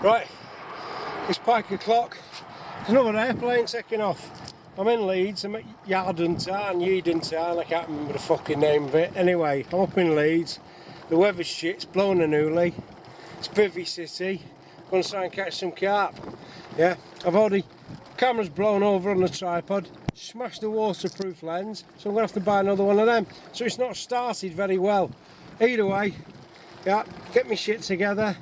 Right, it's pike o'clock. There's another airplane taking off. I'm in Leeds, I'm at Yeadon, I can't remember the fucking name of it. Anyway, I'm up in Leeds. The weather's shit, it's blowing a newly. It's Bivvy City. I'm going to try and catch some carp. Yeah, I've already, camera's blown over on the tripod, smashed the waterproof lens, so I'm going to have to buy another one of them. So it's not started very well. Either way, yeah, get my shit together,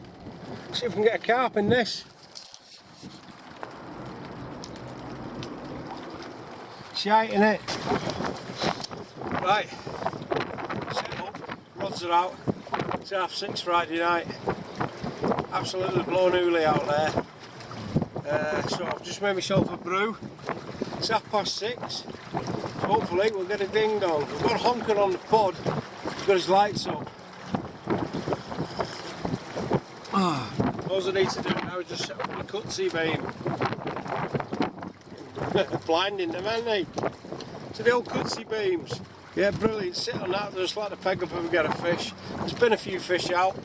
see if we can get a carp in this. Shite in it. Right, set up, rods are out. It's 6:30 Friday night. Absolutely blown hooly out there. So I've just made myself a brew. It's 6:30. Hopefully we'll get a ding dong. We've got a honker on the pod. He's got his lights up. All I need to do now is just set up my cutsy beam. Blinding them, aren't they? So the old cutsy beams. Yeah, brilliant. Sit on that, just like to peg up if we get a fish. There's been a few fish out.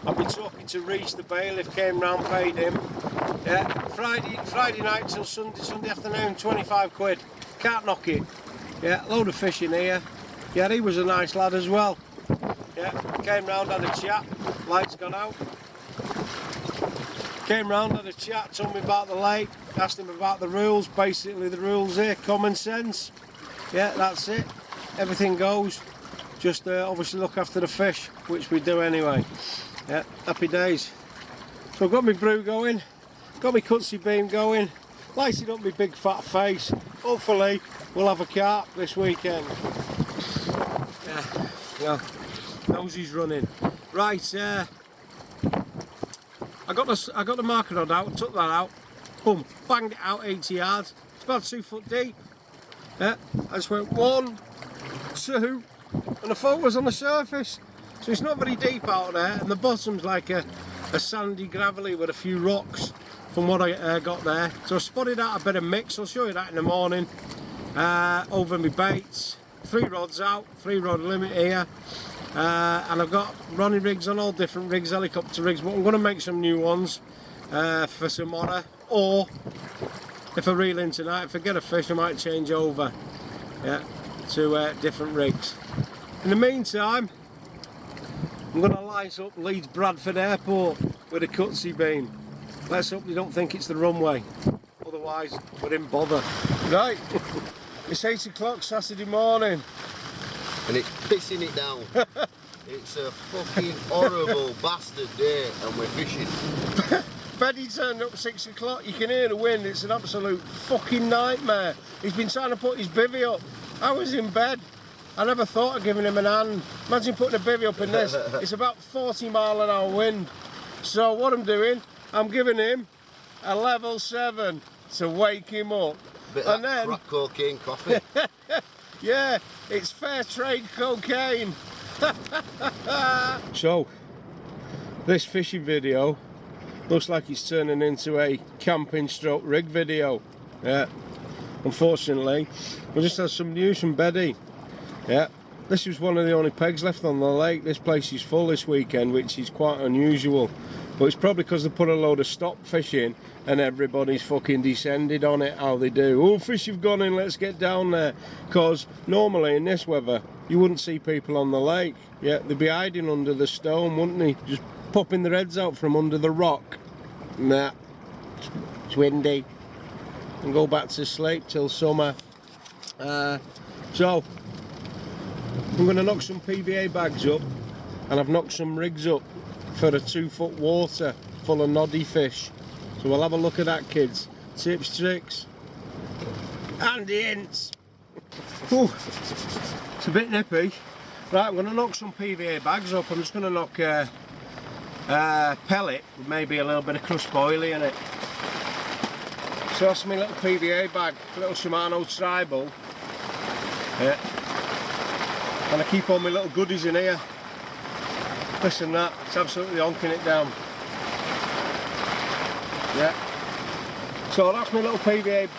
I've been talking to Reese, the bailiff, came round, paid him. Yeah, Friday night till Sunday afternoon, 25 quid. Can't knock it. Yeah, load of fish in here. Yeah, he was a nice lad as well. Yeah, came round, had a chat. Lights gone out. Came round, had a chat, told me about the lake, asked him about the rules. Basically the rules here, common sense. Yeah, that's it. Everything goes. Just obviously look after the fish, which we do anyway. Yeah, happy days. So I've got my brew going, got my cutsy beam going, lighting up my big fat face. Hopefully we'll have a carp this weekend. Yeah, nosy's running. Right, I got the marker rod out, took that out, boom, banged it out 80 yards. It's about 2 foot deep. Yeah, I just went 1, 2, and the foot was on the surface. So it's not very deep out there, and the bottom's like a sandy gravelly with a few rocks from what I got there. So I spotted out a bit of mix, I'll show you that in the morning. Over my baits, 3 rods out, 3 rod limit here. And I've got running rigs on all different rigs, helicopter rigs, but I'm going to make some new ones for tomorrow, or if I reel in tonight, if I get a fish I might change over, yeah, to different rigs. In the meantime, I'm going to light up Leeds Bradford Airport with a cutsy beam. Let's hope they don't think it's the runway, otherwise we didn't bother. Right, it's 8 o'clock Saturday morning. And it's pissing it down. It's a fucking horrible bastard day and we're fishing. Betty turned up 6 o'clock, you can hear the wind, it's an absolute fucking nightmare. He's been trying to put his bivvy up. I was in bed, I never thought of giving him an hand. Imagine putting a bivvy up in this. It's about 40-mile-an-hour wind. So what I'm doing, I'm giving him a level 7 to wake him up. Bit and then crack cocaine coffee. Yeah, it's fair trade cocaine. So, this fishing video looks like it's turning into a camping stroke rig video. Yeah, unfortunately, we just had some news from Betty. Yeah, this was one of the only pegs left on the lake. This place is full this weekend, which is quite unusual. But it's probably because they put a load of stop fishing and everybody's fucking descended on it, how they do. Oh, fish have gone in, let's get down there. Because normally in this weather, you wouldn't see people on the lake. Yeah, they'd be hiding under the stone, wouldn't they? Just popping their heads out from under the rock. Nah, it's windy. And go back to sleep till summer. So, I'm going to knock some PVA bags up, and I've knocked some rigs up for a 2 foot water full of noddy fish. So we'll have a look at that, kids. Tips, tricks, and the hints. Ooh, it's a bit nippy. Right, I'm going to knock some PVA bags up. I'm just going to knock a pellet with maybe a little bit of crushed boilie in it. So that's my little PVA bag, little Shimano tribal. Yeah. And I keep all my little goodies in here. Listen, that, it's absolutely honking it down. Yeah. So that's my little PVA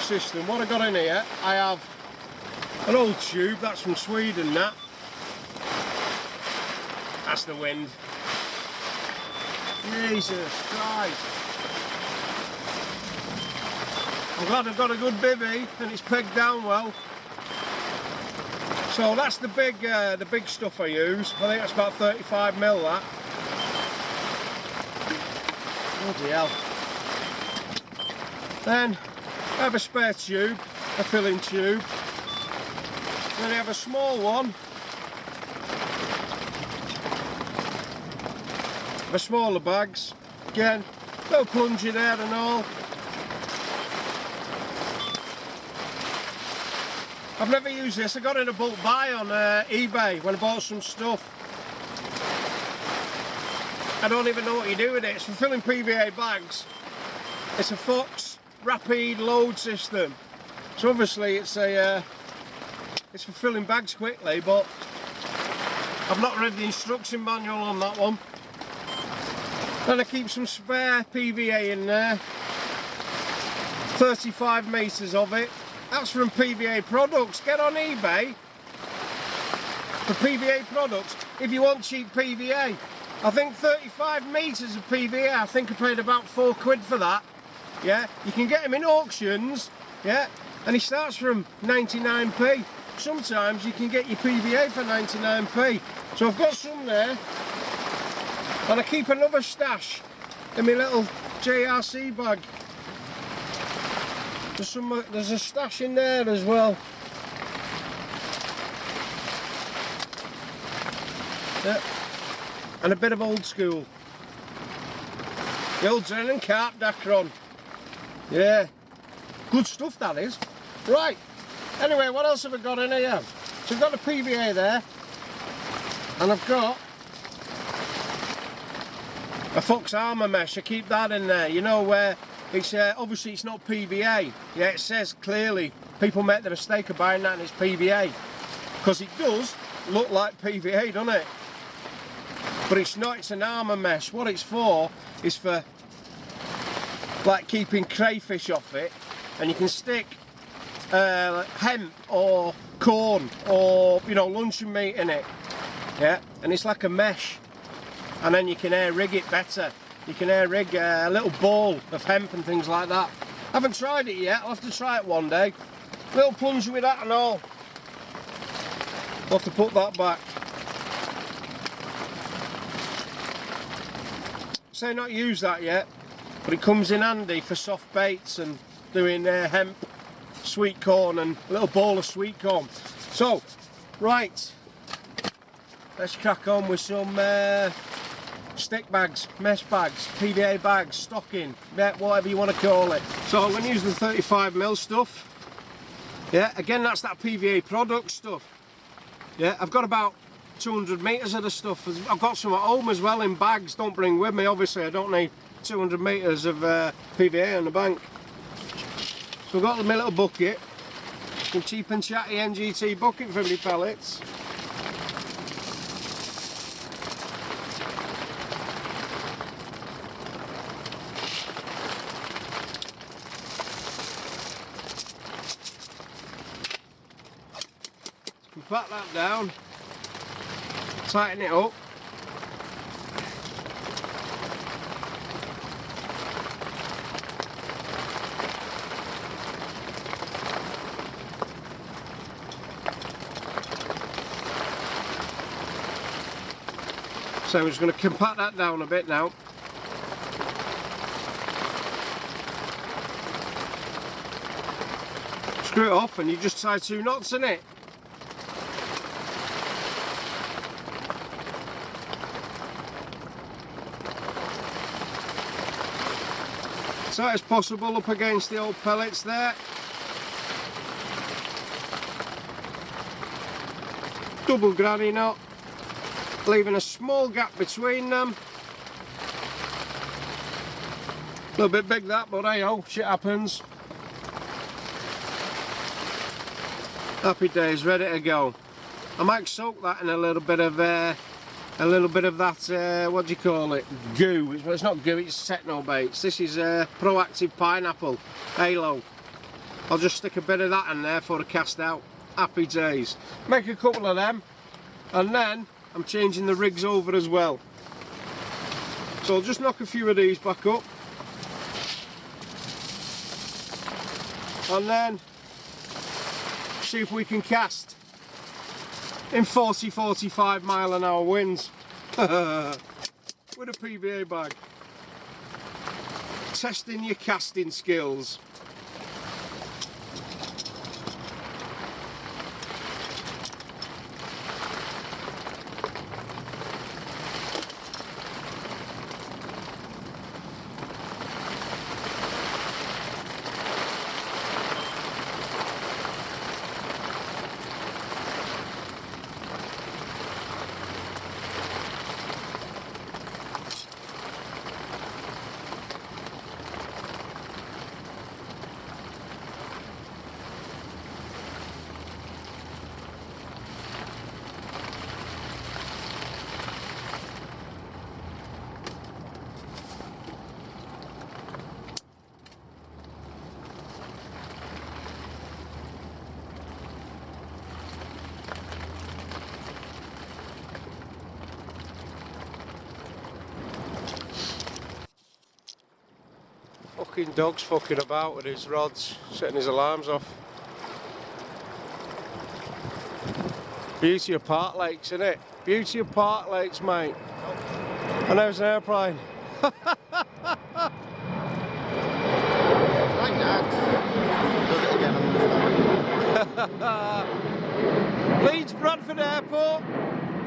system. What I got in here, I have an old tube, that's from Sweden, that's the wind. Jesus Christ. I'm glad I've got a good bivvy and it's pegged down well. So that's the big stuff I use. I think that's about 35 mil that. Bloody hell. Then I have a spare tube, a filling tube. Then I have a small one. The smaller bags. Again, no plunger there and all. I've never used this. I got it in a bulk buy on eBay when I bought some stuff. I don't even know what you do with it. It's for filling PVA bags. It's a Fox rapid load system. So obviously it's for filling bags quickly, but I've not read the instruction manual on that one. Then I keep some spare PVA in there. 35 metres of it. That's from PVA products. Get on eBay for PVA products if you want cheap PVA. I think 35 metres of PVA, I think I paid about £4 for that. Yeah, you can get them in auctions, yeah, and he starts from 99p. Sometimes you can get your PVA for 99p. So I've got some there, and I keep another stash in my little JRC bag. There's a stash in there as well. Yeah. And a bit of old school. The old Zen and Carp Dacron. Yeah. Good stuff that is. Right. Anyway, what else have I got in here? So I've got the PVA there. And I've got a Fox Arma mesh. I keep that in there. You know where it's obviously it's not PVA. Yeah, it says clearly. People make the mistake of buying that and it's PVA. Because it does look like PVA, doesn't it? But it's not, it's an Arma mesh. What it's for is for like keeping crayfish off it, and you can stick hemp or corn or, you know, luncheon meat in it. Yeah, and it's like a mesh, and then you can air rig it better. You can air rig a little ball of hemp and things like that. I haven't tried it yet. I'll have to try it one day. Little plunger with that and all. I'll have to put that back. Say not use that yet, but it comes in handy for soft baits and doing hemp, sweet corn, and a little ball of sweet corn. So, right, let's crack on with some stick bags, mesh bags, PVA bags, stocking, whatever you want to call it. So I'm going to use the 35mm stuff. Yeah, again, that's that PVA product stuff. Yeah, I've got about 200 metres of the stuff. I've got some at home as well in bags. Don't bring with me, obviously. I don't need 200 metres of PVA on the bank. So I've got my little bucket, some cheap and chatty NGT bucket for my pellets. Pat that down, tighten it up. So I'm just going to compact that down a bit now. Screw it off and you just tie 2 knots in it. As tight as possible up against the old pellets there. Double granny knot, leaving a small gap between them. A little bit big that, but hey ho, shit happens. Happy days, ready to go. I might soak that in a little bit of that, what do you call it, goo. It's not goo, it's techno baits. This is Proactive Pineapple Halo. I'll just stick a bit of that in there for the cast out. Happy days. Make a couple of them, and then I'm changing the rigs over as well. So I'll just knock a few of these back up. And then see if we can cast in 40-45 mile an hour winds with a PVA bag. Testing your casting skills. Fucking dog's fucking about with his rods, setting his alarms off. Beauty of Park Lakes, innit? Beauty of Park Lakes, mate. And there's an airplane. Like that. Does it again, I'm gonna Leeds Bradford Airport.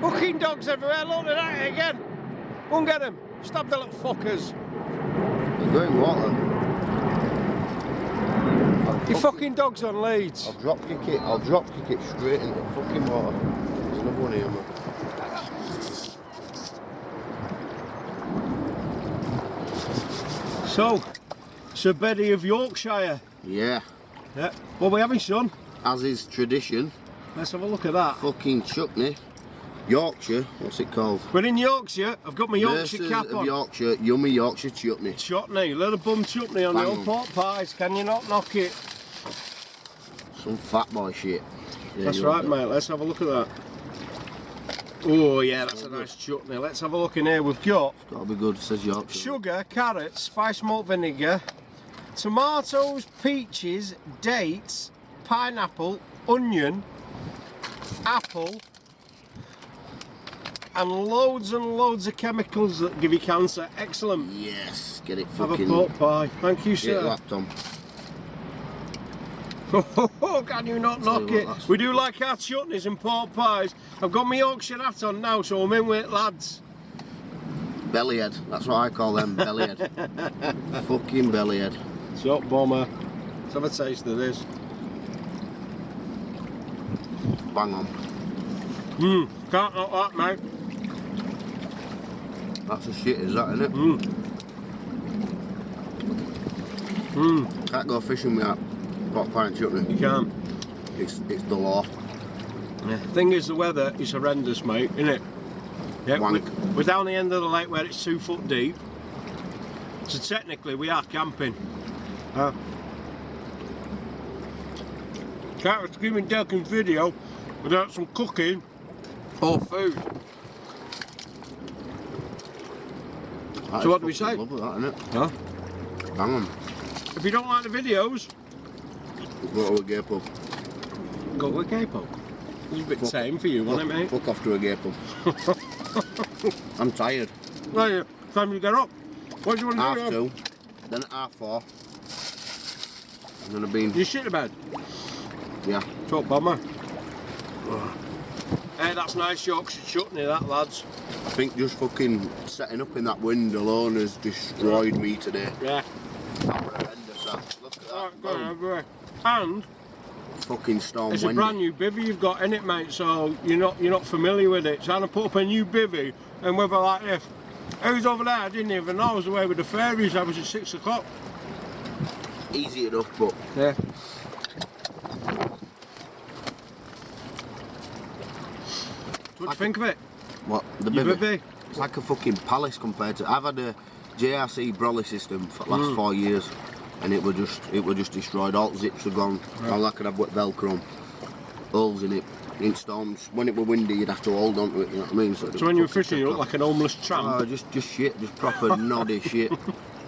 Fucking dogs everywhere. Look at that again. Go and get them. Stop the little fuckers. They're going water. You fucking dogs on Leeds. I'll drop kick it straight into the fucking water. There's another one here, man. So, Sir Beddy of Yorkshire. Yeah. Yeah. What are we having, son? As is tradition. Let's have a look at that. Fucking chutney. Yorkshire, what's it called? We're in Yorkshire. I've got my Yorkshire Versus cap of on. Yorkshire, yummy Yorkshire chutney. Chutney, little bum chutney on the Bang old pork pies. Can you not knock it? Some fat boy shit. Yeah, That's right, mate. Let's have a look at that. Oh yeah, that's a nice chutney. Let's have a look in here. We've got It's got to be good, it says Yorkshire. sugar, carrots, spice malt vinegar, tomatoes, peaches, dates, pineapple, onion, apple, and loads of chemicals that give you cancer. Excellent. Yes, get it Have a fucking... pork pie. Thank you, Get it sir. lapped on. Oh, can you not knock it? We do like our chutneys and pork pies. I've got my Yorkshire hat on now, so I'm in with it, lads. Bellyhead, that's what I call them, bellyhead. Fucking bellyhead. So, bomber. Let's have a taste of this. Bang on. Can't knock that, mate. That's a shit, is that, innit? Can't go fishing with that pot pie and chutney. You can't. It's the law. Yeah. Thing is, the weather is horrendous, mate, isn't it? Yeah, Wank. we're down the end of the lake where it's 2 foot deep. So technically, we are camping. Can't have screaming Delkin's video without some cooking or food. That So is what do we fucking say? Lovely, that, innit? Huh? Bang on. If you don't like the videos, Go to a gay pub. go to a gay pub. It's a bit tame for you, wasn't it, mate? Fuck off to a gay pub. I'm tired. Well, yeah, time to get up. What do you want to do? Half 2, then at half 4. And then I've been... You shit the bed? Yeah. Top bomber. Hey, that's nice Yorkshire chutney, that, lads. I think just fucking setting up in that wind alone has destroyed me today. Yeah. Horrendous, that. Look at that. Right, go on, Boom. everywhere. And Fucking storm it's windy. a brand new bivvy you've got in it, mate. So you're not familiar with it. So I'm gonna put up a new bivvy and weather like this. Who's over there? I didn't even know. I was away with the fairies. I was at 6 o'clock. Easy enough, but Yeah. What do you think of it? what? The Your bivvy? bivvy? It's like a fucking palace compared to... I've had a JRC brolly system for the last 4 years, and it were just destroyed. All zips are gone. All I could have with Velcro, holes in it. in storms. When it were windy, you'd have to hold on to it, you know what I mean? So when you were fishing, you look like an homeless tramp? Oh, just shit, just proper noddy shit.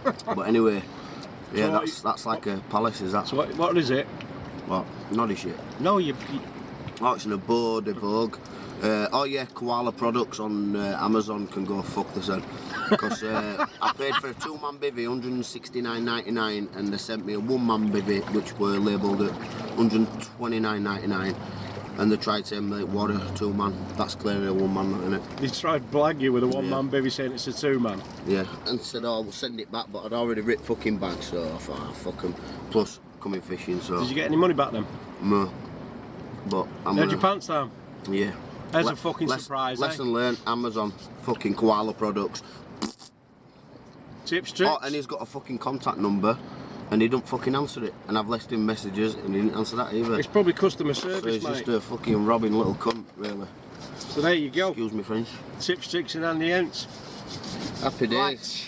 But anyway, yeah, so that's like a palace, is that? So what is it? What? Noddy shit? No, Oh, it's an abode, a vogue. Oh yeah, koala products on Amazon can go fuck themselves. Because I paid for a 2-man bivvy, $169.99, and they sent me a 1-man bivvy, which were labelled at $129.99. And they tried to make what a 2-man. That's clearly a 1-man, isn't it? They tried to blag you with a 1-man bivvy saying it's a 2-man. Yeah, and said, oh, we'll send it back, but I'd already ripped fucking bags, so I thought, oh, fuck them. Plus, coming fishing, so... Did you get any money back then? No. But I'm Had your pants down? Yeah. There's a fucking surprise, Lesson learned, Amazon, fucking koala products. Tips, tricks? Oh, and he's got a fucking contact number, and he don't fucking answer it. And I've left him messages, and he didn't answer that either. It's probably customer So service, he's mate. just a fucking robbing little cunt, really. So there you go. Excuse me, French. Tips, tricks and Andy Ents. Happy days. Right.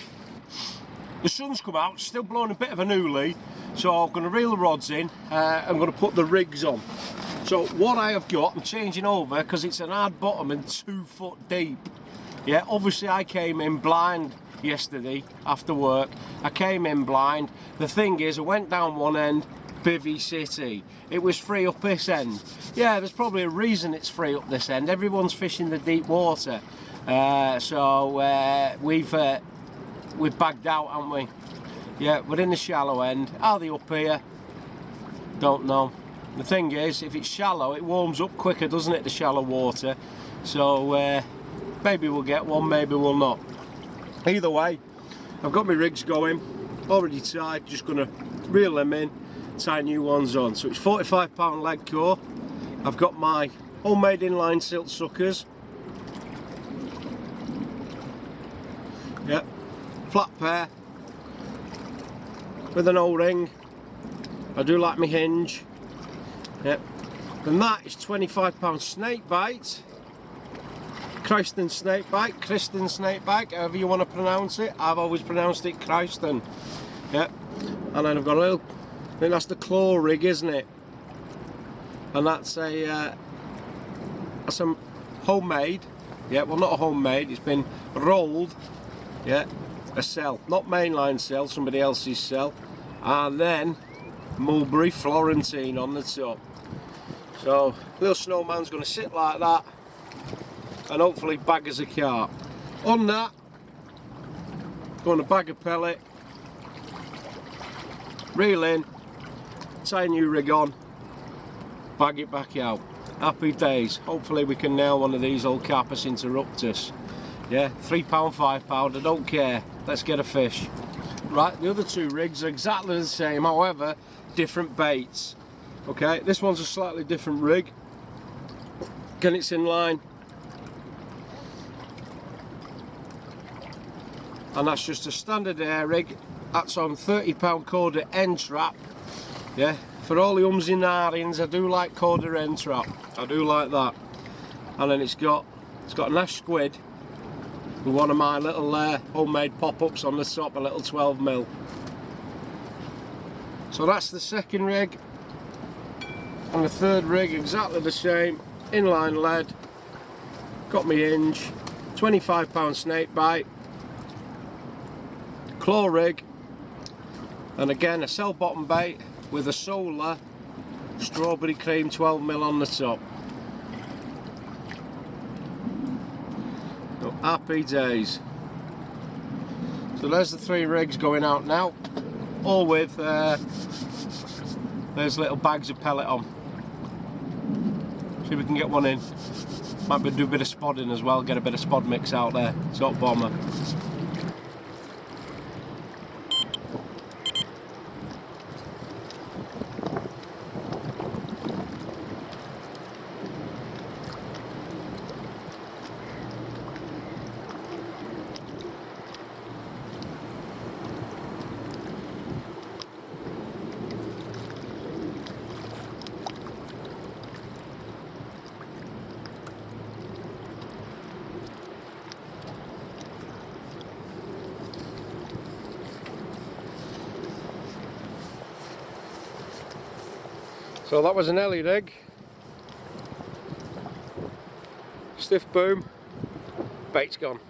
The sun's come out, still blowing a bit of an oolie, so I'm going to reel the rods in. I'm going to put the rigs on. So what I have got, I'm changing over because it's an hard bottom and 2 foot deep. Yeah, obviously I came in blind yesterday after work. I came in blind. The thing is, I went down one end, Bivvy City. It was free up this end. Yeah, there's probably a reason it's free up this end. Everyone's fishing the deep water. So we've bagged out, haven't we? Yeah, we're in the shallow end. Are they up here? Don't know. The thing is, if it's shallow, it warms up quicker, doesn't it, the shallow water? So maybe we'll get one, maybe we'll not. Either way, I've got my rigs going, already tied, just going to reel them in, tie new ones on. So it's 45-pound leg core. I've got my homemade inline silt suckers. Yeah, flat pair with an O-ring. I do like my hinge. Yep. Then that is 25-pound snake bite. Christen snake bite, Kristen snake bite, however you want to pronounce it. I've always pronounced it Christen. Yep. And then I've got a little, I think that's the claw rig, isn't it? And that's a homemade. Yeah, well, not a homemade, it's been rolled. Yeah, a cell, not mainline cell, somebody else's cell. And then mulberry Florentine on the top. So little snowman's going to sit like that and hopefully bag us a carp. On that, going to bag a pellet, reel in, tie a new rig on, bag it back out. Happy days. Hopefully we can nail one of these old Carpus interruptus. Yeah, £3, £5, I don't care. Let's get a fish. Right, the other 2 rigs are exactly the same, however, different baits. Okay, this one's a slightly different rig. Again, it's in line. And that's just a standard air rig. That's on £30 Coda end trap. Yeah, for all the ums and ahs, I do like Coda end trap. I do like that. And then it's got an ash squid with one of my little homemade pop-ups on the top, a little 12mm. So that's the second rig. And the third rig, exactly the same, inline lead, got my hinge, 25-pound snake bite, claw rig, and again a cell bottom bait with a solar strawberry cream 12mm on the top. So happy days. So there's the 3 rigs going out now, all with there's little bags of pellet on. See if we can get one in. Might be do a bit of spodding as well, get a bit of spod mix out there. Top bomber. So that was an Ellie rig. Stiff boom, bait's gone.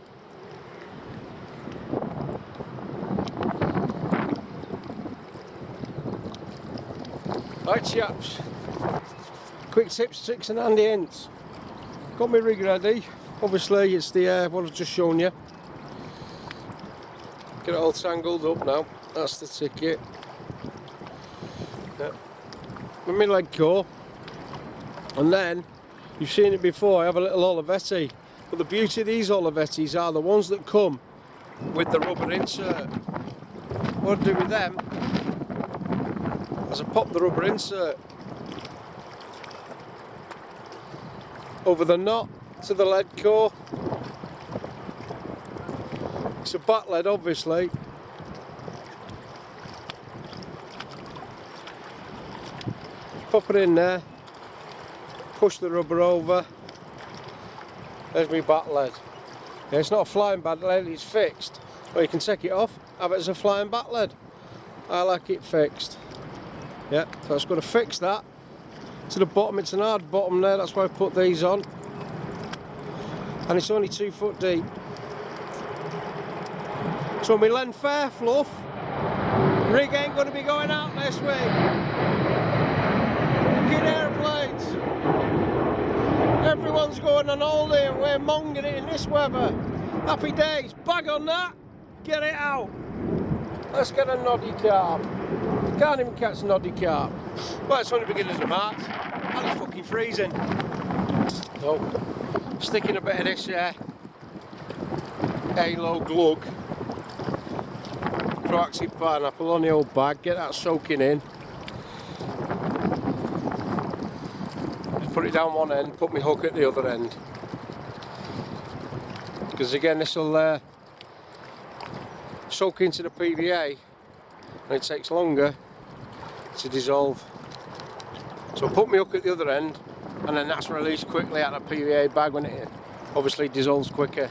Right chaps, quick tips, tricks and handy hints. Got my rig ready, obviously it's the what I've just shown you. Get it all tangled up now, that's the ticket. Yeah. Let me leg go, and then you've seen it before, I have a little Olivetti, but the beauty of these Olivettis are the ones that come with the rubber insert. What I do with them is I pop the rubber insert over the knot to the lead core. It's a back lead obviously. Pop it in there, push the rubber over, there's my back lead. Yeah, it's not a flying back lead, it's fixed. Or you can take it off, have it as a flying back lead. I like it fixed. Yeah, so I've got to fix that to the bottom. It's an hard bottom there, that's why I put these on. And it's only 2 foot deep. So my Lenny Fairfluff rig ain't going to be going out this week. Fucking airplanes. Everyone's going on holiday and we're monging it in this weather. Happy days, bag on that, get it out. Let's get a noddy carp. Can't even catch a noddy carp. Well, it's only beginning of March and it's fucking freezing. So, sticking a bit of this Halo glug, Proactive pineapple on the old bag, get that soaking in. Just put it down one end, put my hook at the other end. Because again, this will soak into the PVA and it takes longer to dissolve. So put my hook at the other end and then that's released quickly out of the PVA bag when it obviously dissolves quicker.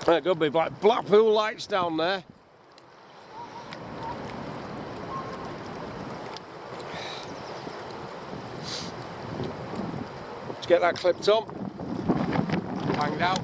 There's going to be like Blackpool lights down there. Let's get that clipped on, banged out.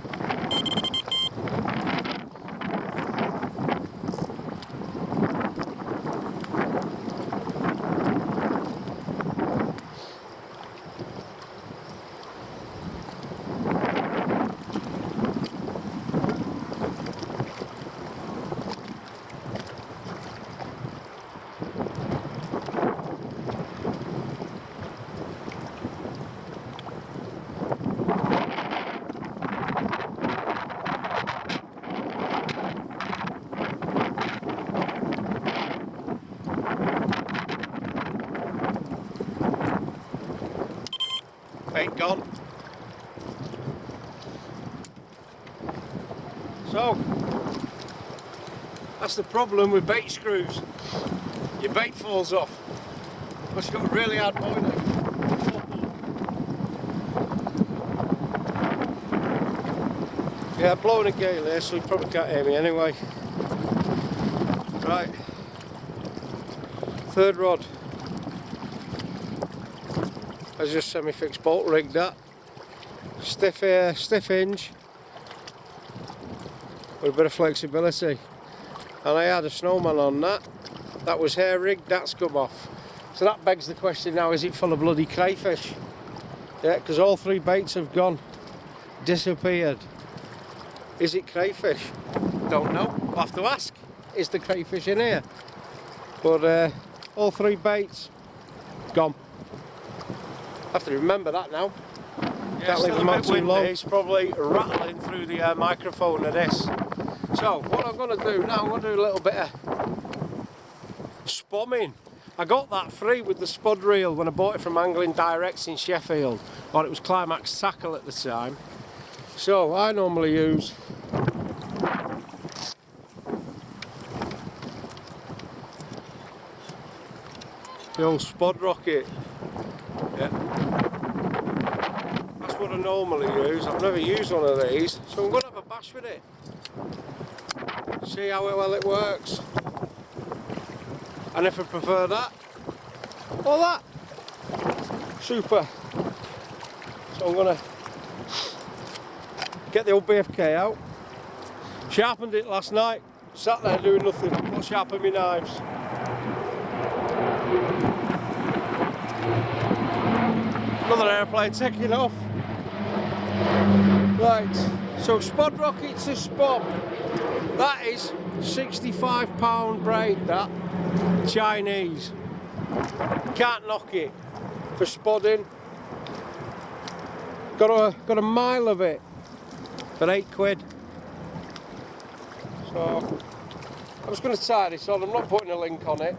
Bait gone. So that's the problem with bait screws. Your bait falls off. But you've got a really hard boiler. Yeah, blowing a gale here, so you probably can't hear me anyway. Right. Third rod. That's just semi-fixed bolt rig that. Stiff hinge with a bit of flexibility. And I had a snowman on that. That was hair rigged, that's come off. So that begs the question now, is it full of bloody crayfish? Yeah, because all 3 baits have gone. Disappeared. Is it crayfish? Don't know, I'll have to ask. Is the crayfish in here? But all 3 baits gone. I have to remember that now. Yeah, can't leave them out too long. It's probably rattling through the microphone of this. So what I'm going to do now, I'm going to do a little bit of spomming. I got that free with the spud reel when I bought it from Angling Directs in Sheffield, or it was Climax Tackle at the time. So I normally use the old spud rocket. Yeah. That's what I normally use. I've never used one of these, so I'm going to have a bash with it. See how well it works. And if I prefer that or that, super. So I'm gonna get the old BFK out. Sharpened it last night. Sat there doing nothing but sharpen my knives. Another airplane taking off. Right, so spod rocket to spod. That is £65 braid, that. Chinese. Can't knock it for spodding. Got a mile of it for £8. So I'm just going to tie this on. I'm not putting a link on it.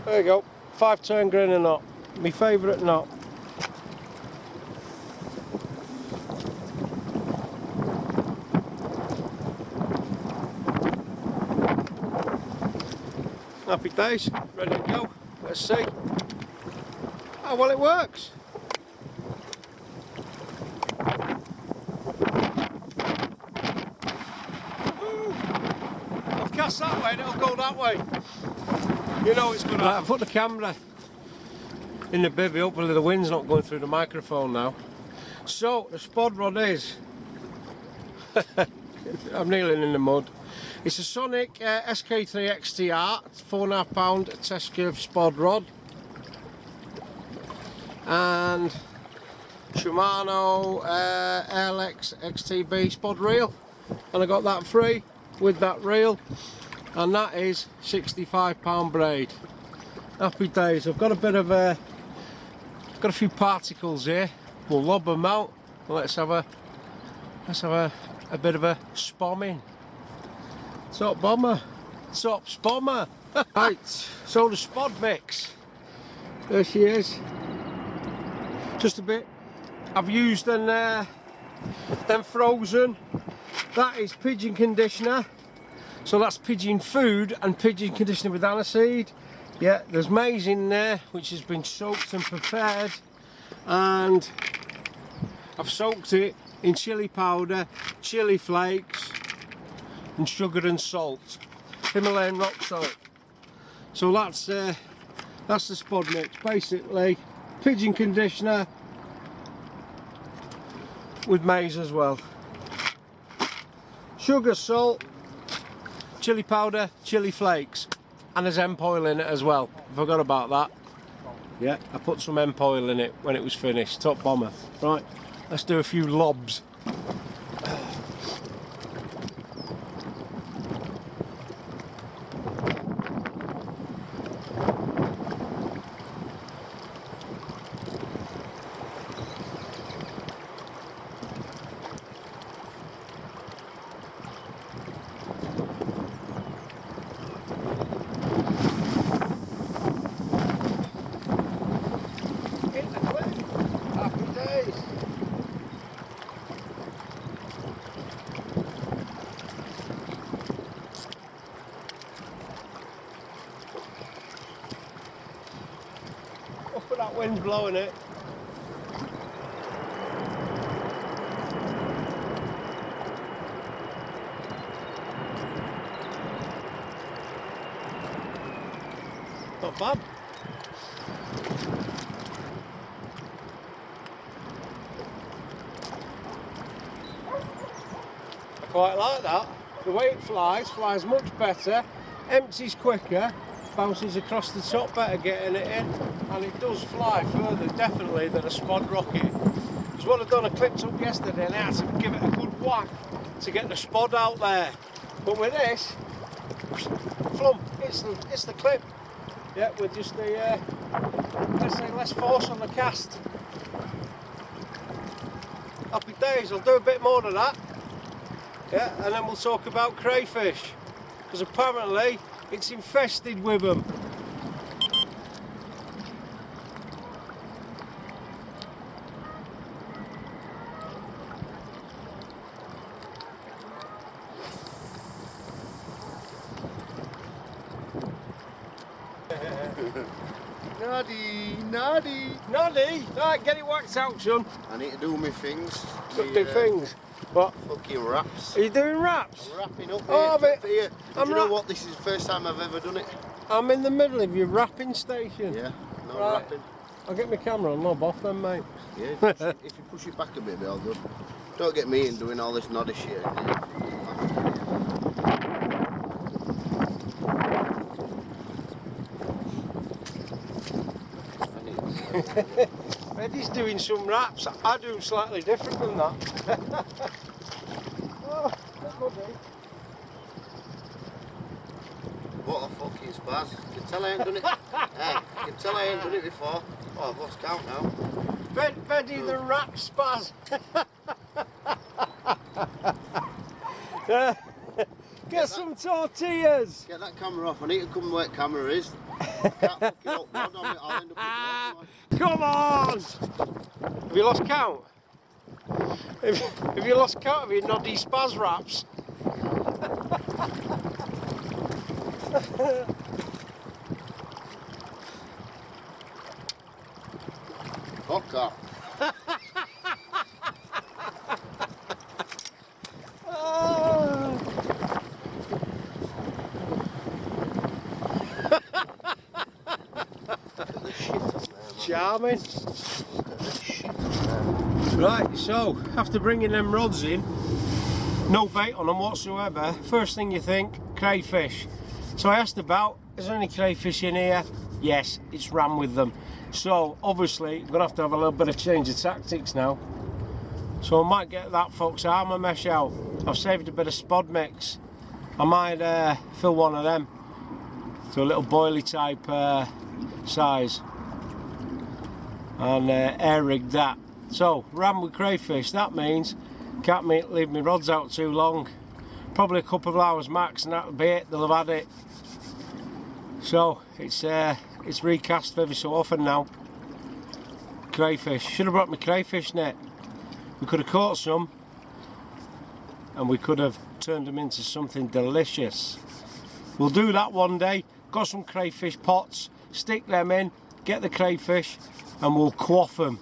There you go, 5-turn grainer knot, my favourite knot. Happy days, ready to go. Let's see. Oh, well, it works. I'll cast that way and it'll go that way. You know it's good. Right, I've put the camera in the bivvy. Hopefully the wind's not going through the microphone now. So the spod rod is, I'm kneeling in the mud. It's a Sonic SK3 XTR, 4.5 test curve spod rod. And Shimano LX XTB spod reel. And I got that free with that reel. And that is £65 braid. Happy days. I've got a bit of got a few particles here. We'll lob them out. Let's have a bit of a spomming. Top bomber. Top spommer. Right, so the spod mix. There she is. Just a bit. I've used them frozen. That is pigeon conditioner. So that's pigeon food and pigeon conditioner with aniseed. Yeah, there's maize in there which has been soaked and prepared, and I've soaked it in chili powder, chili flakes and sugar and salt, Himalayan rock salt. So that's the spod mix, basically pigeon conditioner with maize as well, sugar, salt, chili powder, chili flakes, and there's hemp oil in it as well. Forgot about that. Yeah, I put some hemp oil in it when it was finished. Top bomber. Right, let's do a few lobs. That wind's blowing it. Not bad. I quite like that. The way it flies much better, empties quicker, bounces across the top better getting it in, and it does fly further definitely than a spod rocket. Because what I've done, I clipped up yesterday and I had to give it a good whack to get the spod out there. But with this, flum, it's the clip. Yeah, with just the, let's say, less force on the cast. Happy days, I'll do a bit more of that. Yeah, and then we'll talk about crayfish. Because apparently, it's infested with them. Noddy! Right, get it waxed out, son. I need to do my things. Do things. What? Fucking wraps. Are you doing wraps? I'm wrapping up Oh, here. but For you. I'm Do you know ra- what? This is the first time I've ever done it. I'm in the middle of your wrapping station. Yeah, no Right. wrapping. I'll get my camera and lob off then, mate. Yeah, if you push it back a bit, it'll be all good. Don't get me in doing all this noddy shit. Eddie's doing some wraps. I do slightly different than that. Oh, that's good, eh? What a fucking spaz. You can tell I ain't done it. Hey, you can tell I ain't done it before. Oh, I've lost count now. Betty the wrap spaz. Get some tortillas. Get that camera off. I need to come where the camera is. I can't fucking up rod on it. I'll end up with Come on! Have you lost count? Have you lost count of your noddy spaz wraps? Fuck off. Charming. Right, so after bringing them rods in, no bait on them whatsoever, first thing you think, crayfish. So I asked about, is there any crayfish in here? Yes, it's ran with them. So obviously I'm going to have a little bit of change of tactics now. So I might get that Fox Arma mesh out. I've saved a bit of spod mix. I might fill one of them to a little boilie type size and air rig that. So ram with crayfish, that means can't leave my rods out too long, probably a couple of hours max, and that'll be it. They'll have had it. So it's recast every so often now. Crayfish, should have brought my crayfish net. We could have caught some and we could have turned them into something delicious. We'll do that one day. Got some crayfish pots, stick them in, get the crayfish and we'll quaff them.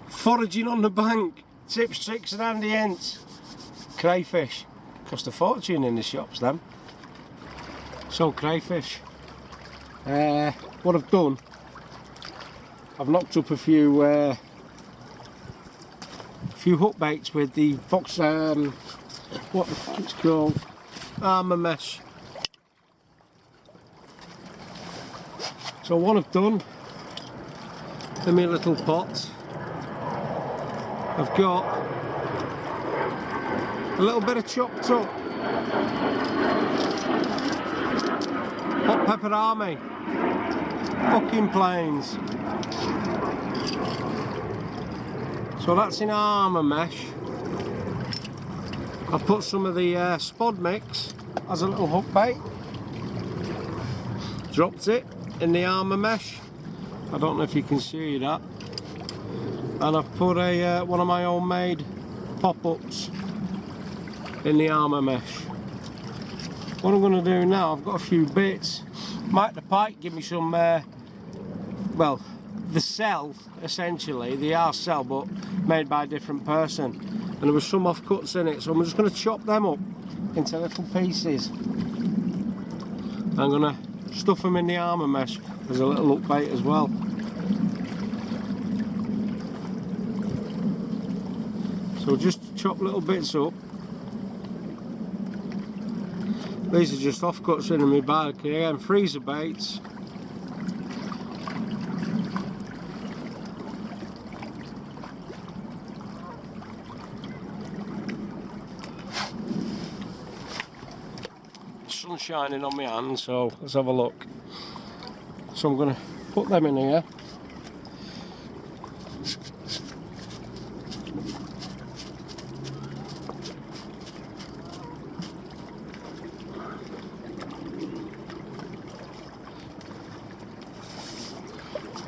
Foraging on the bank, tips, tricks and handy hints. Crayfish, cost a fortune in the shops then. So crayfish, what I've done, I've knocked up a few hook baits with the Fox, what the fuck it's called, Arma mesh. So what I've done, in my little pot, I've got a little bit of chopped up hot pepper army, fucking plains. So that's in Arma mesh. I've put some of the spod mix as a little hook bait. Dropped it in the Arma mesh. I don't know if you can see that. And I've put a one of my homemade pop-ups in the Arma mesh. What I'm going to do now, I've got a few bits. Mike the Pike give me some, well, the cell essentially, the R cell, but made by a different person. And there was some offcuts in it, so I'm just going to chop them up into little pieces. I'm going to stuff them in the Arma mesh as a little hook bait as well. So just chop little bits up. These are just offcuts in my bag. Again, freezer baits. Sun's shining on my hands, so let's have a look. So I'm going to put them in here.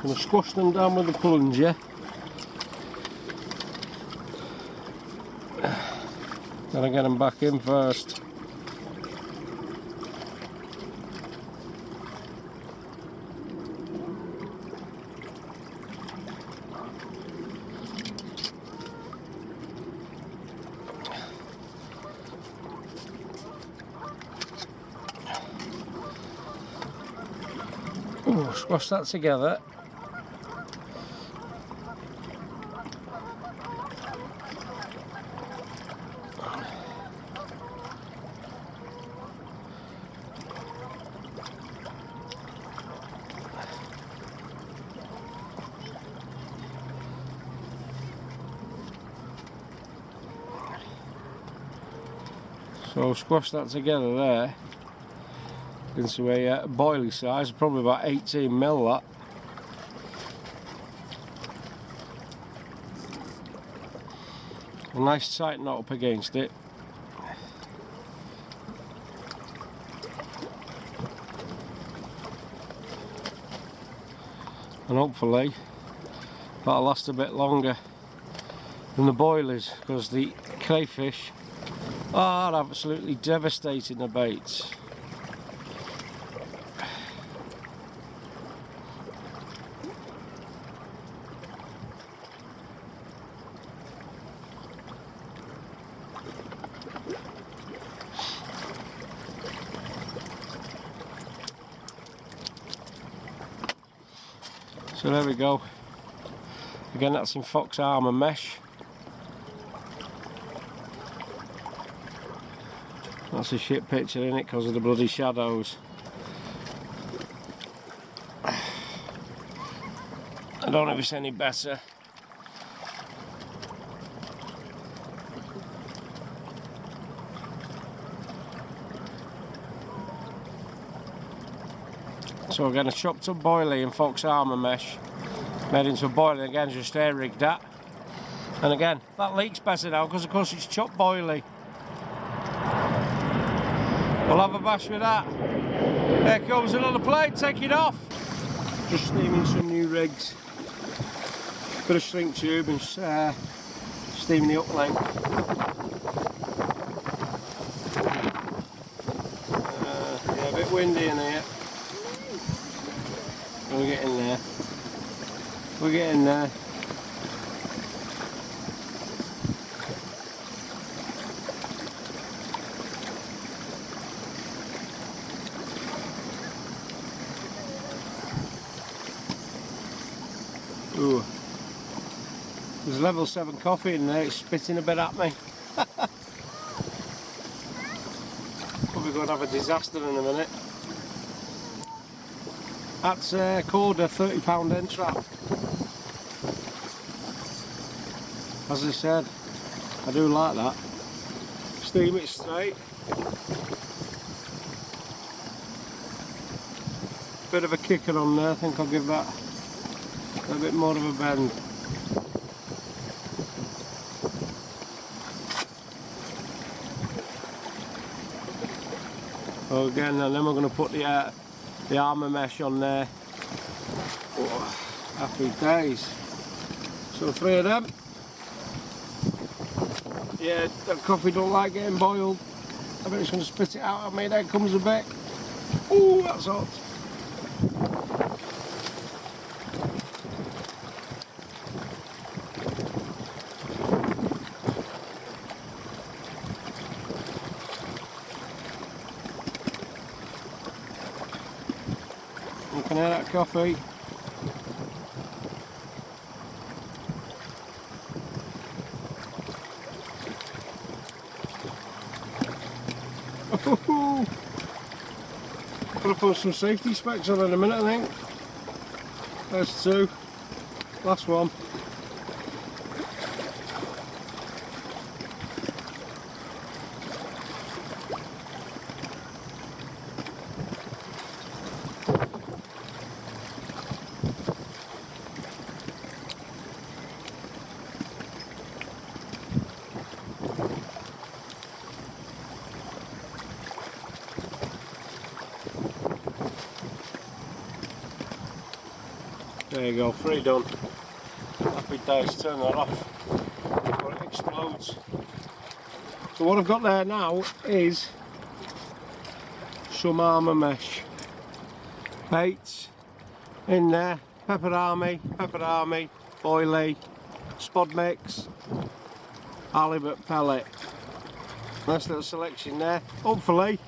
Going to squash them down with the plunger. Gotta get them back in first. We'll squash that together. So I'll squash that together there into a boilie size, probably about 18mm that. A nice tight knot up against it. And hopefully that'll last a bit longer than the boilies, because the crayfish are absolutely devastating the baits. So there we go. Again, that's in Fox Arma mesh. That's a shit picture in it because of the bloody shadows. I don't know if it's any better. So again, a chopped up boilie in Fox Arma mesh, made into a boilie, again just air rigged that. And again, that leaks better now because of course it's chopped boilie. We'll have a bash with that. There comes another plate, take it off. Just steaming some new rigs. Bit of shrink tube and steaming the up length. Yeah, a bit windy in here. We're getting there. We're getting there. Ooh. There's level 7 coffee in there, it's spitting a bit at me. Probably going to have a disaster in a minute. That's called a £30 end trap. As I said, I do like that. Steam it straight. Bit of a kicker on there, I think I'll give that a bit more of a bend. So again, and then we're going to put the Arma mesh on there. Oh, happy days. So 3 of them. Yeah, that coffee don't like getting boiled. I bet it's going to spit it out at me. There comes a bit. Ooh, that's hot. You can hear that coffee. Gonna put some safety specs on in a minute, I think. There's 2. Last one. There you go, 3 done. Happy days, turn that off before it explodes. So what I've got there now is some Arma mesh. Baits in there, pepper army, boilie, spod mix, halibut pellet. Nice little selection there. Hopefully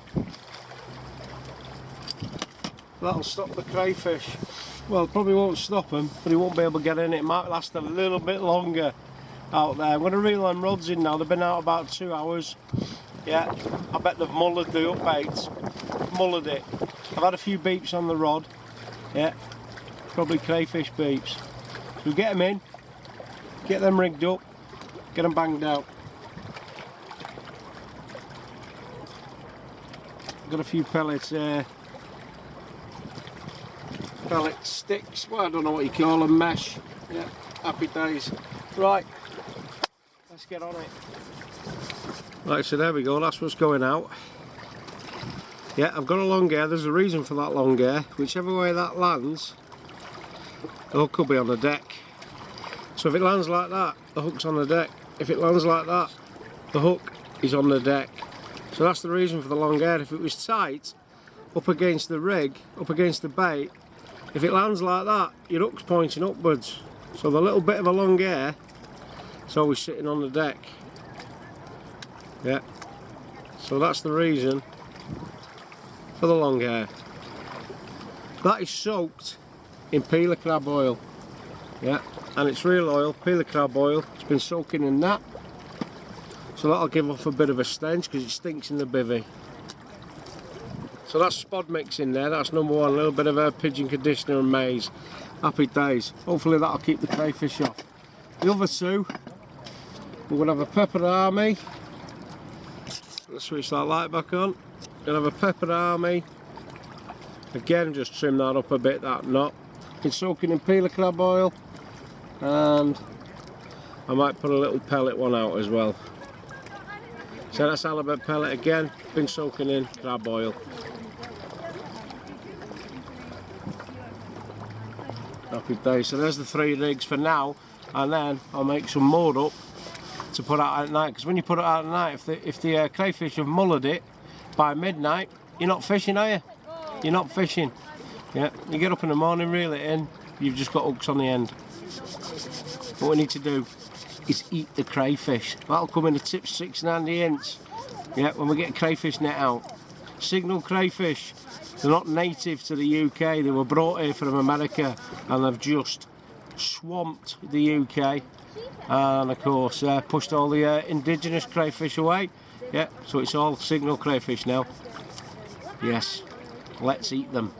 that'll stop the crayfish. Well, probably won't stop them, but he won't be able to get in. It might last a little bit longer out there. I'm going to reel them rods in now. They've been out about 2 hours. Yeah, I bet they've mullered the up baits. Mullered it. I've had a few beeps on the rod. Yeah, probably crayfish beeps. So get them in, get them rigged up, get them banged out. Got a few pellets there. Pellet sticks, well I don't know what you call them, mesh. Yeah, happy days. Right, let's get on it. Right, so there we go, that's what's going out. Yeah, I've got a long hair, there's a reason for that long hair. Whichever way that lands, the hook will be on the deck. So if it lands like that, the hook's on the deck. If it lands like that, the hook is on the deck. So that's the reason for the long hair. If it was tight, up against the rig, up against the bait, if it lands like that, your hook's pointing upwards. So the little bit of a long hair, it's always sitting on the deck. Yeah, so that's the reason for the long hair. That is soaked in peeler crab oil. Yeah, and it's real oil, peeler crab oil. It's been soaking in that. So that'll give off a bit of a stench because it stinks in the bivvy. So that's spod mix in there, that's number one. A little bit of a pigeon conditioner and maize. Happy days. Hopefully that'll keep the crayfish off. The other two, we're going to have a pepper army. Let's switch that light back on. We're going to have a pepper army. Again, just trim that up a bit, that knot. Been soaking in peeler crab oil. And I might put a little pellet one out as well. So that's halibut pellet again, been soaking in crab oil. Happy days. So there's the 3 rigs for now, and then I'll make some more up to put out at night. Because when you put it out at night, if the crayfish have mullered it by midnight, you're not fishing, are you? You're not fishing. Yeah, you get up in the morning, reel it in, you've just got hooks on the end. What we need to do is eat the crayfish. That'll come in a tip 6 1/2". Yeah, when we get a crayfish net out. Signal crayfish. They're not native to the UK. They were brought here from America and they've just swamped the UK. And of course pushed all the indigenous crayfish away. Yeah, so it's all signal crayfish now. Yes, let's eat them.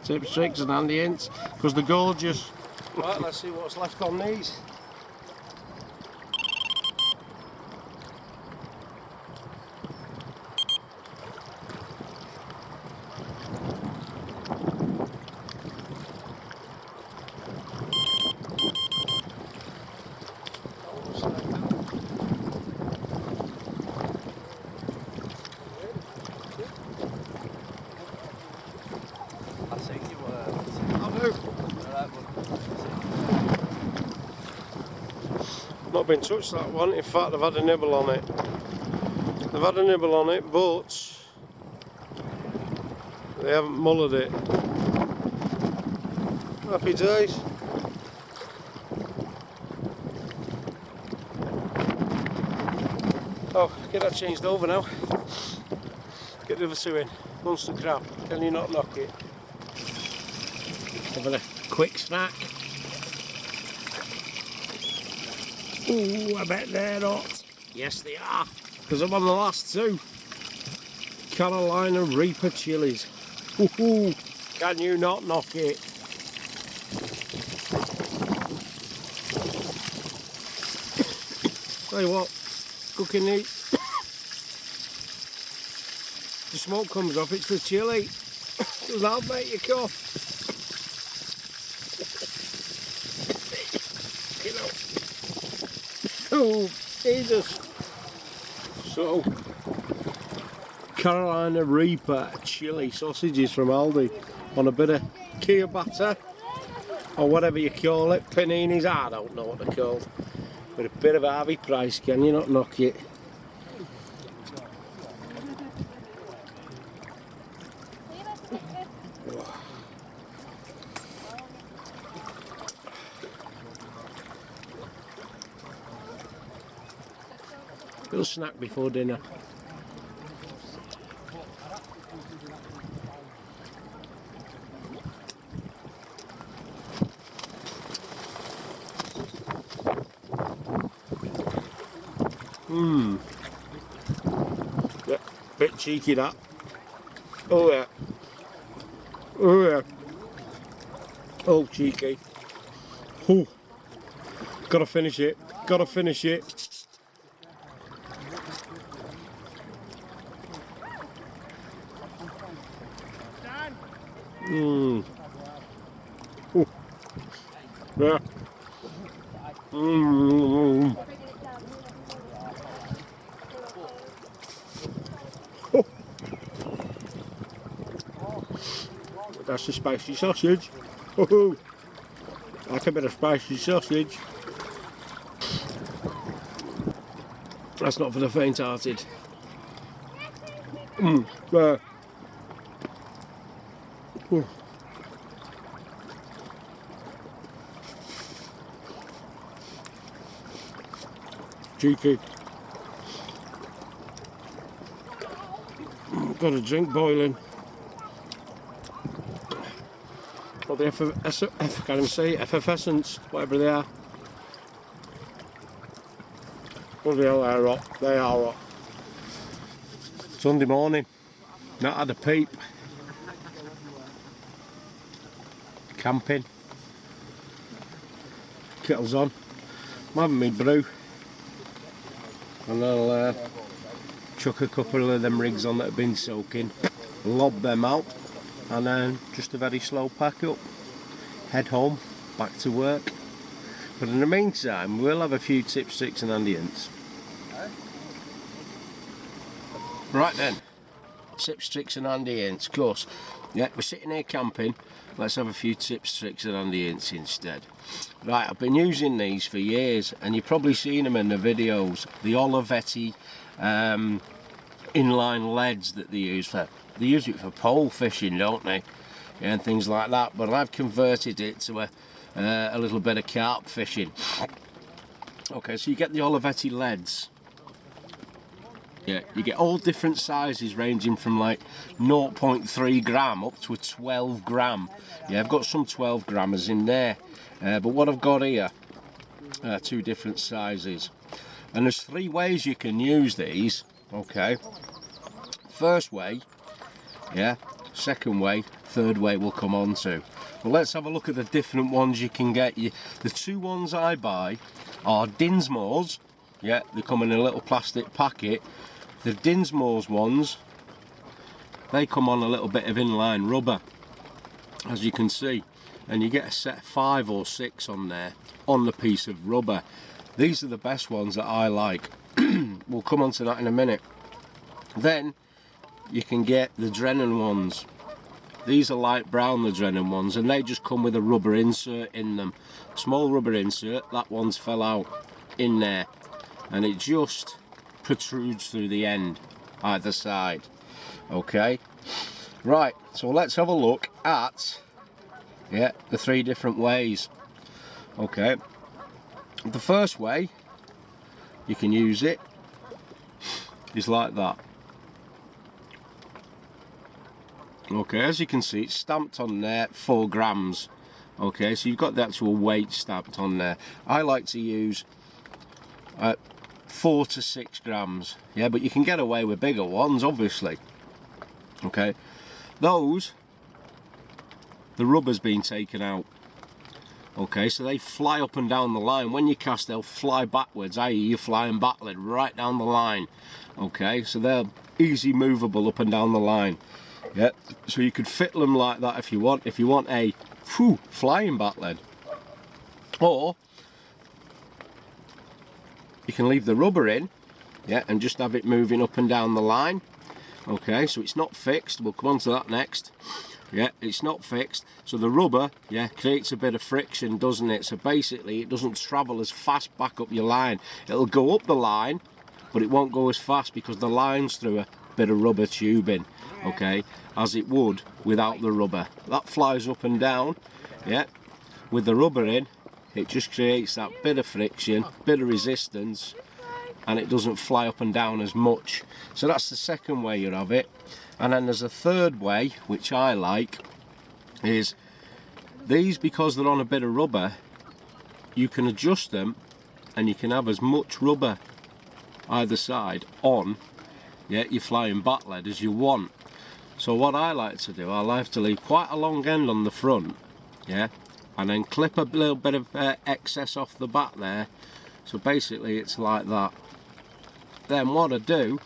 Tip 6 1/2", because they're gorgeous. Right, let's see what's left on these. Not been touched, that one. In fact, they've had a nibble on it. They've had a nibble on it, but they haven't mullered it. Happy days. Oh, get that changed over now. Get the other 2 in. Monster crab. Can you not knock it? Having a quick snack. Ooh, I bet they're not. Yes, they are. Because I'm on the last 2. Carolina Reaper chilies. Ooh, can you not knock it? Tell you what, cooking neat. The smoke comes off, it's the chili. That'll make you cough. Oh, Jesus. So, Carolina Reaper chili sausages from Aldi on a bit of Kia batter, or whatever you call it, paninis, I don't know what they're called. With a bit of Harvey Price, can you not knock it? Little snack before dinner. Yeah, bit cheeky that. Oh yeah. Oh yeah. Oh, cheeky. Oh. Gotta finish it. Gotta finish it. Mmm. Oh. Yeah. Mmm. Oh. That's the spicy sausage. Oh. Like a bit of spicy sausage. That's not for the faint-hearted. There. Oh. Cheeky. Got a drink boiling. Or the can't even say effervescence, whatever they are. Bloody hell, they're hot. They are hot. Sunday morning. Not had a peep. Camping. Kettle's on. I'm having me brew. And I'll chuck a couple of them rigs on that have been soaking, lob them out, and then just a very slow pack up, head home, back to work. But in the meantime, we'll have a few tips, tricks and handy hints. Right then, tips, tricks and handy hints. Of course, yeah, we're sitting here camping, let's have a few tips, tricks and handy hints instead. Right, I've been using these for years, and you've probably seen them in the videos, the Olivetti inline leads that they use for. They use it for pole fishing, don't they? Yeah, and things like that. But I've converted it to a little bit of carp fishing. Okay, so you get the Olivetti leads. Yeah, you get all different sizes ranging from like 0.3 gram up to a 12 gram. Yeah, I've got some 12 grammers in there. But what I've got here are two different sizes. And there's three ways you can use these. Okay. First way, yeah. Second way, third way we'll come on to. Well, let's have a look at the different ones you can get. The two ones I buy are Dinsmore's. Yeah, they come in a little plastic packet. The Dinsmore's ones, they come on a little bit of inline rubber, as you can see. And you get a set of 5 or 6 on there, on the piece of rubber. These are the best ones that I like. We'll come on to that in a minute. Then you can get the Drennan ones. These are light brown, the Drennan ones, and they just come with a rubber insert in them. Small rubber insert, that one's fell out in there. And it just protrudes through the end, either side. Okay, right, so let's have a look at the three different ways. Okay, the first way you can use it is like that. Okay, as you can see, it's stamped on there 4 grams. Okay, so you've got the actual weight stamped on there. I like to use 4 to 6 grams. Yeah, but you can get away with bigger ones, obviously. Okay, those, the rubber's been taken out. Okay, so they fly up and down the line. When you cast, they'll fly backwards, i.e. you're flying backward right down the line. Okay, so they're easy movable up and down the line. Yeah, so you could fit them like that if you want. If you want a flying back lead, or you can leave the rubber in, yeah, and just have it moving up and down the line. Okay, so it's not fixed. We'll come on to that next. Yeah, it's not fixed, so the rubber, yeah, creates a bit of friction, doesn't it? So basically it doesn't travel as fast back up your line. It'll go up the line, but it won't go as fast because the line's through a bit of rubber tubing, okay, as it would without the rubber. That flies up and down, yeah. With the rubber in, it just creates that bit of friction, bit of resistance, and it doesn't fly up and down as much. So that's the second way you have it. And then there's a third way, which I like, is these, because they're on a bit of rubber, you can adjust them and you can have as much rubber either side on, yeah, your flying back lead as you want. So what I like to do, I like to leave quite a long end on the front, yeah, and then clip a little bit of excess off the back there. So basically it's like that. Then what I do,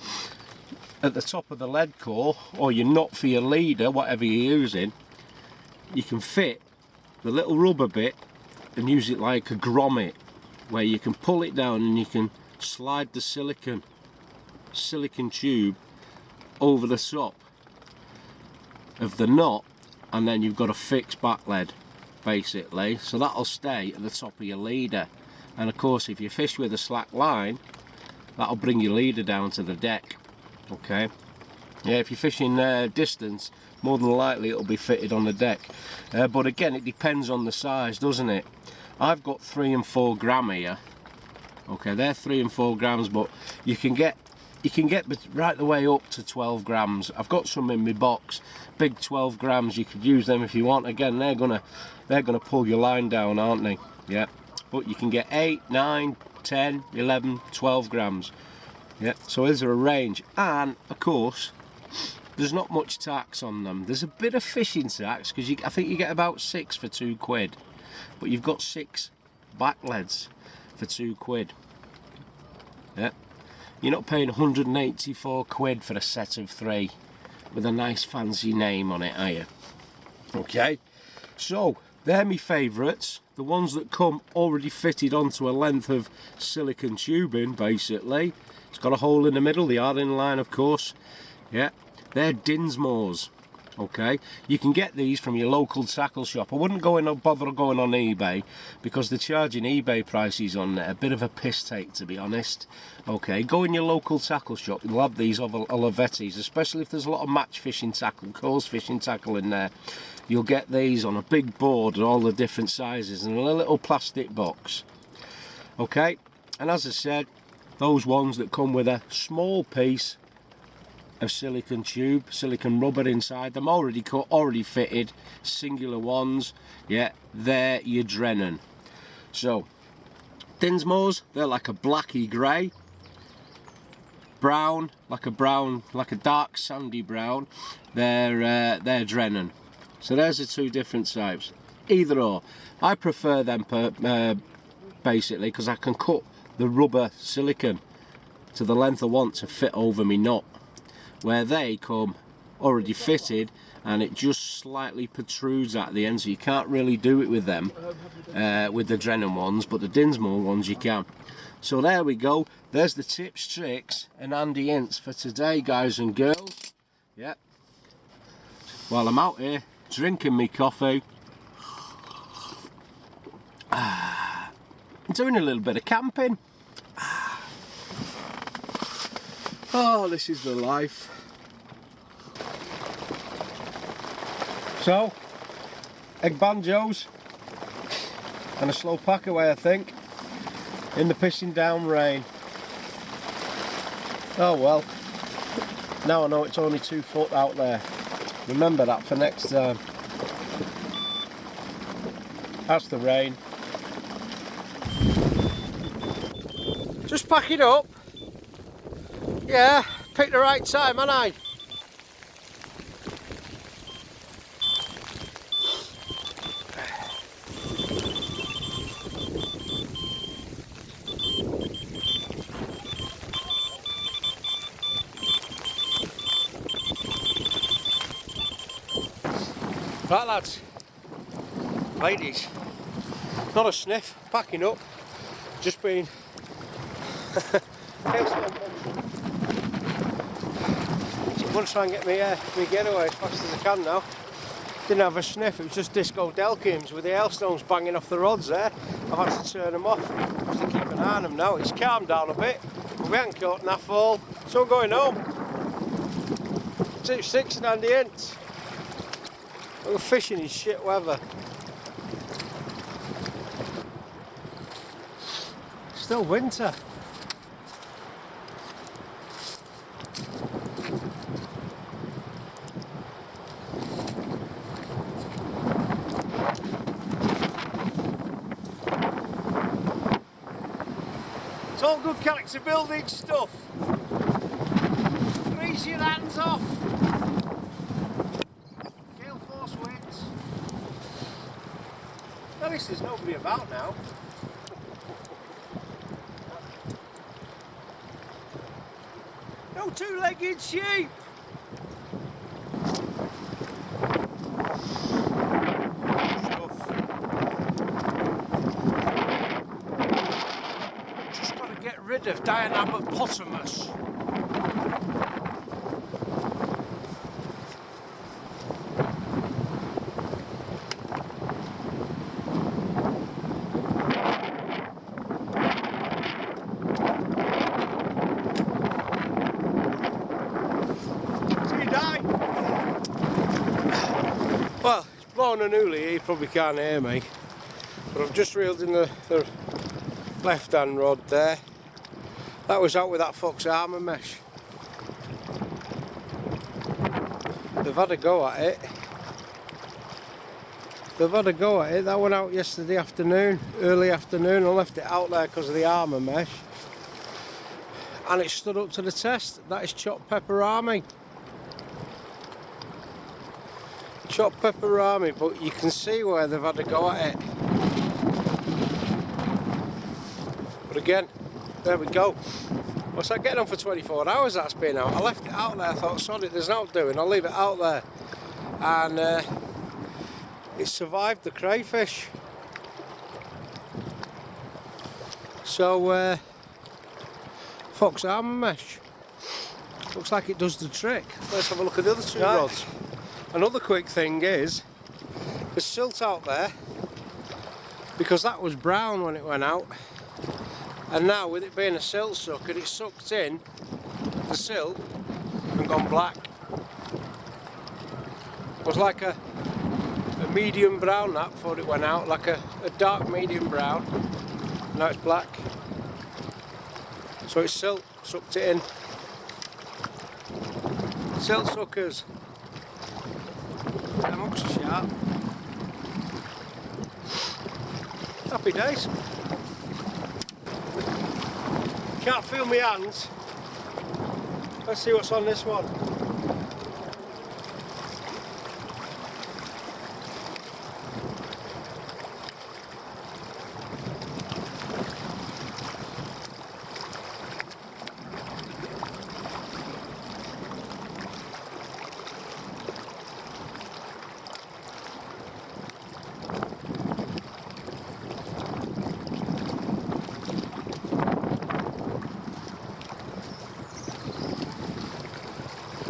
at the top of the lead core, or your nut for your leader, whatever you're using, you can fit the little rubber bit and use it like a grommet, where you can pull it down and you can slide the silicon tube over the top of the knot, and then you've got a fixed back lead basically, so that'll stay at the top of your leader. And of course if you fish with a slack line, that'll bring your leader down to the deck. Okay, yeah, if you're fishing distance, more than likely it'll be fitted on the deck, but again it depends on the size, doesn't it? I've got 3 and 4 gram here. Okay, they're 3 and 4 grams, but you can get right the way up to 12 grams. I've got some in my box, big 12 grams. You could use them if you want. Again, they're gonna pull your line down, aren't they? Yeah, but you can get 8, 9, 10, 11, 12 grams. Yeah, so there's a range, and of course there's not much tax on them. There's a bit of fishing tax because I think you get about 6 for £2, but you've got 6 back leads for £2. Yeah, you're not paying 184 quid for a set of 3 with a nice fancy name on it, are you? Okay, so they're my favourites, the ones that come already fitted onto a length of silicone tubing basically. It's got a hole in the middle, they are in line of course. Yeah, they're Dinsmores. Okay, you can get these from your local tackle shop. I wouldn't bother going on eBay because they're charging eBay prices on there, a bit of a piss take to be honest. Okay, go in your local tackle shop, you'll have these Olivettis, especially if there's a lot of match fishing tackle, coarse fishing tackle in there. You'll get these on a big board, all the different sizes, in a little plastic box. Okay, and as I said, those ones that come with a small piece of silicone tube, silicone rubber inside them, already cut, already fitted, singular ones, yeah, they're your Drennan. So Dinsmores, they're like a blacky grey, brown, like a dark sandy brown, they're Drennan. So there's the 2 different types, either or. I prefer them basically because I can cut the rubber silicone to the length I want to fit over me knot, where they come already fitted and it just slightly protrudes at the end, so you can't really do it with them, with the Drennan ones, but the Dinsmore ones you can. So there we go, there's the tips, tricks and handy hints for today, guys and girls. Yeah, while I'm out here drinking me coffee, doing a little bit of camping. Oh, this is the life. So, egg banjos and a slow pack away, I think, in the pissing down rain. Oh well, now I know it's only 2 foot out there. Remember that for next time. That's the rain. Just packing up. Yeah, picked the right time, haven't I? Right lads, ladies, not a sniff, packing up, just been I'm going to try and get me getaway as fast as I can now. Didn't have a sniff, it was just disco delkims with the hailstones banging off the rods there. I've had to turn them off just to keep an eye on them now. It's calmed down a bit, but we haven't caught enough fall, so I'm going home. 2 sticks and handy hints. We're fishing in shit weather. Still winter. all good character building stuff. Freeze your hands off. Gale force winds. At least there's nobody about now. No two-legged sheep. Rid of Dianapotamus. Well, it's blowing a newly, you probably can't hear me, but I've just reeled in the left hand rod there. That was out with that Fox Arma mesh. They've had a go at it. That went out yesterday afternoon, early afternoon. I left it out there because of the Arma mesh. And it stood up to the test. That is chopped pepper army. Chopped pepper army, but you can see where they've had a go at it. But again, there we go. What's that getting on for 24 hours that's been out? I left it out there, I thought, sod it, there's no doing, I'll leave it out there. And it survived the crayfish. So, Fox Arma mesh. Looks like it does the trick. Let's have a look at the other two rods. Another quick thing is, there's silt out there, because that was brown when it went out. And now with it being a silt sucker, it sucked in the silt and gone black. It was like a medium brown that before it went out, like a dark medium brown. Now it's black. So it's silt, sucked it in. Silt suckers. Them hooks are sharp. Happy days. Can't feel my hands. Let's see what's on this one.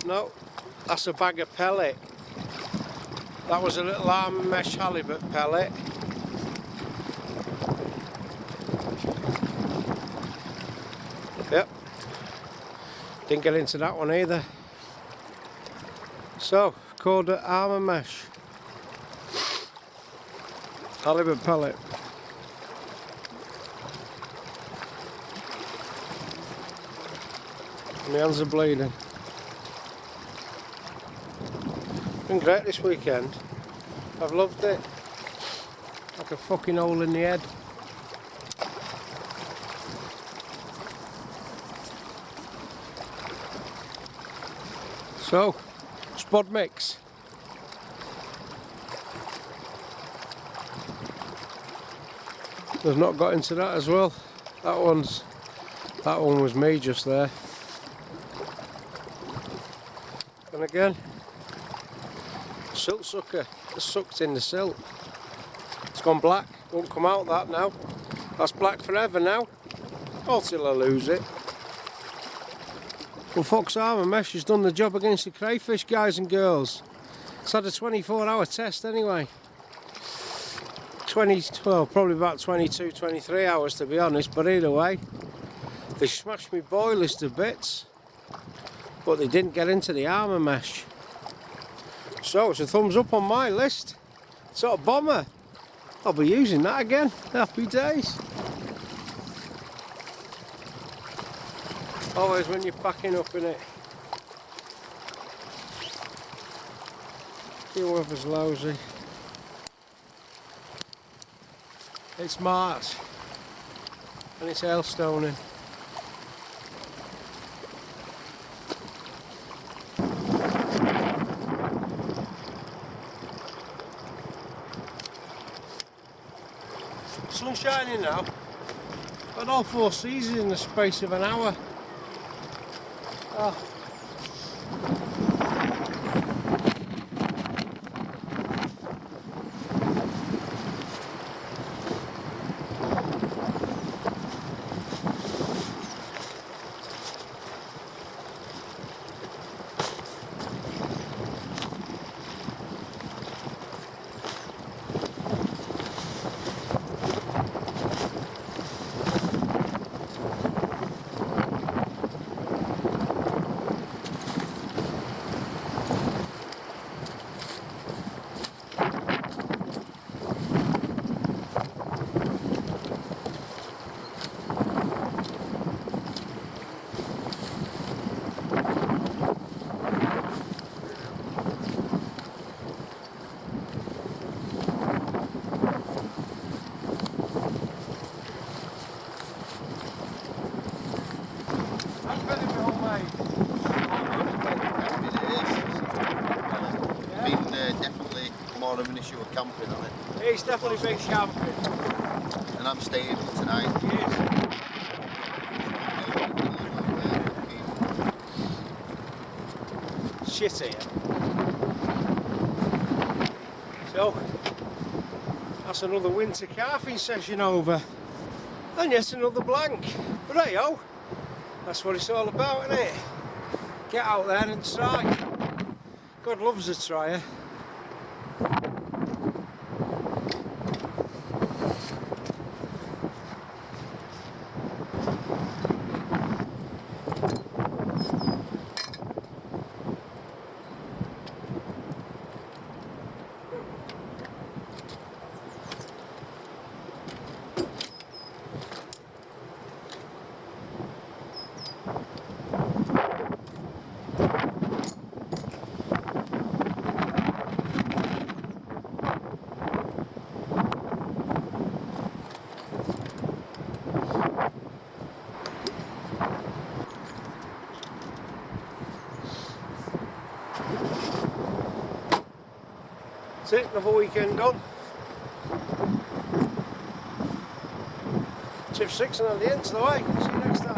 No, that's a bag of pellet. That was a little Arma mesh halibut pellet. Yep. Didn't get into that one either. So, called it Arma mesh. Halibut pellet. My hands are bleeding. Been great this weekend. I've loved it. Like a fucking hole in the head. So, spod mix. They've not got into that as well. That one was me just there. And again, silt sucker, just sucked in the silt. It's gone black, won't come out that now. That's black forever now, or till I lose it. Well, Fox Arma mesh has done the job against the crayfish, guys and girls. It's had a 24-hour test anyway. Well, probably about 22, 23 hours to be honest, but either way, they smashed me boilers to bits, but they didn't get into the Arma mesh. So it's a thumbs up on my list. Sort of bomber. I'll be using that again. Happy days. Always when you're packing up in it. The weather's lousy. It's March and it's hailstoning. Sun's shining now. Got all 4 seasons in the space of an hour. Oh. Definitely more of an issue of camping on it. It's definitely big camping. And I'm staying tonight. Yes. Shit here. So, that's another winter carping session over. And yes, another blank. But hey ho, that's what it's all about, isn't it? Get out there and try. God loves a tryer. That's it, another weekend gone. Tip 6 and on the ends of the way. See you next time.